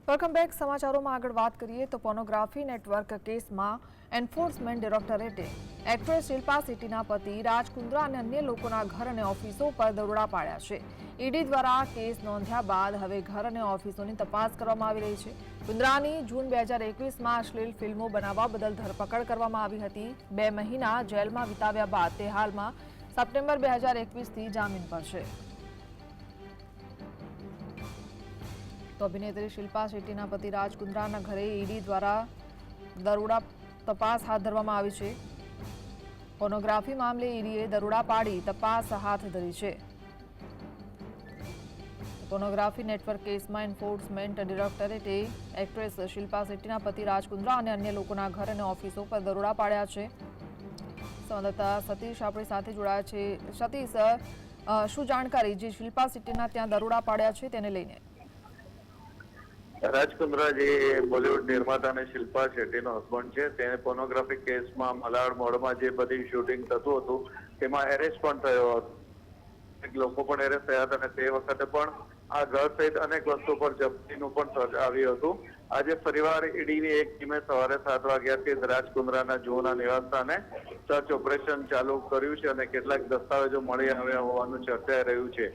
Welcome back. સમાચારોમાં આગળ વાત કરીએ તો પોર્નોગ્રાફી નેટવર્ક કેસમાં એન્ફોર્સમેન્ટ ડિરેક્ટોરેટે એક્ટ્રેસ શિલ્પા શેટ્ટીના પતિ રાજ કુંદ્રા અને અન્ય લોકોના ઘર અને ઓફિસો પર દરોડા પાડ્યા છે. ઈડી દ્વારા કેસ નોંધ્યા બાદ હવે ઘર અને ઓફિસોની તપાસ કરવામાં આવી રહી છે. કુંદ્રાની જૂન 2021માં અશ્લીલ ફિલ્મો બનાવવા બદલ ધરપકડ કરવામાં આવી હતી. 2 મહિના જેલમાં વિતાવ્યા બાદ તે હાલમાં સપ્ટેમ્બર 2021થી જામીન પર છે. તો અભિનેત્રી શિલ્પા શેટ્ટીના પતિ રાજ કુંદ્રાના ઘરે ઈડી દ્વારા દરોડા તપાસ હાથ ધરવામાં આવી છે. પોર્નોગ્રાફી મામલે ઈડીએ દરોડા પાડી તપાસ હાથ ધરી છે. પોર્નોગ્રાફી નેટવર્ક કેસમાં એન્ફોર્સમેન્ટ ડિરેક્ટોરેટે એક્ટ્રેસ શિલ્પા શેટ્ટીના પતિ રાજ કુંદ્રા અને અન્ય લોકોના ઘર અને ઓફિસો પર દરોડા પાડ્યા છે. સંવાદદાતા સતીશ આપણી સાથે જોડાયા છે. સતીશ, શું જાણકારી જે શિલ્પા શેટ્ટીના ત્યાં દરોડા પાડ્યા છે તેને લઈને? રાજ કુંદ્રા જે બોલિવૂડ નિર્માતા અને શિલ્પા શેટ્ટીનો હસબન્ડ છે, તેને પોર્નોગ્રાફી કેસમાં મલાડ મોડમાં જે બધી શૂટિંગ થતું હતું તેમાં એરેસ્ટ પણ થયો હતો. લોકો પણ એરેસ્ટ થયા હતા અને તે વખતે પણ આ ઘર સહિત અનેક વસ્તુ પર જપ્તીનું પણ આવ્યું હતું. આજે ફરીવાર ઈડીની એક ટીમે સવારે 7 વાગ્યાથી રાજ કુંદ્રાના જૂના નિવાસસ્થાને સર્ચ ઓપરેશન ચાલુ કર્યું છે અને કેટલાક દસ્તાવેજો મળી આવ્યા હોવાનું ચર્ચાઈ રહ્યું છે.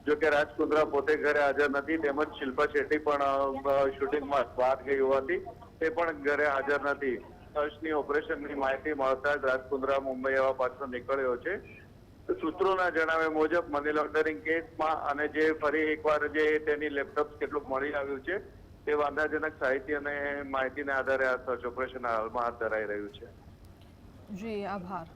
જો કે રાજ કુંદ્રા પોતે ઘરે હાજર નથી, તેમજ શિલ્પા શેટ્ટી પણ શૂટિંગમાં બહાર ગઈ હોવાથી તે પણ ઘરે હાજર નથી. સર્ચની ઓપરેશનની માહિતી મળતા જ રાજ કુંદ્રા મુંબઈ આવવા પાછો નીકળ્યો છે. સૂત્રોના જણાવ્યા મુજબ મની લોન્ડરિંગ કેસમાં અને જે ફરી એકવાર જે તેની લેપટોપ કેટલુંક મળી આવ્યું છે તે વાંધાજનક સાહિત્ય અને માહિતીના આધારે આ સર્ચ ઓપરેશન હાલમાં હાથ ધરાઈ રહ્યું છે. જી, આભાર.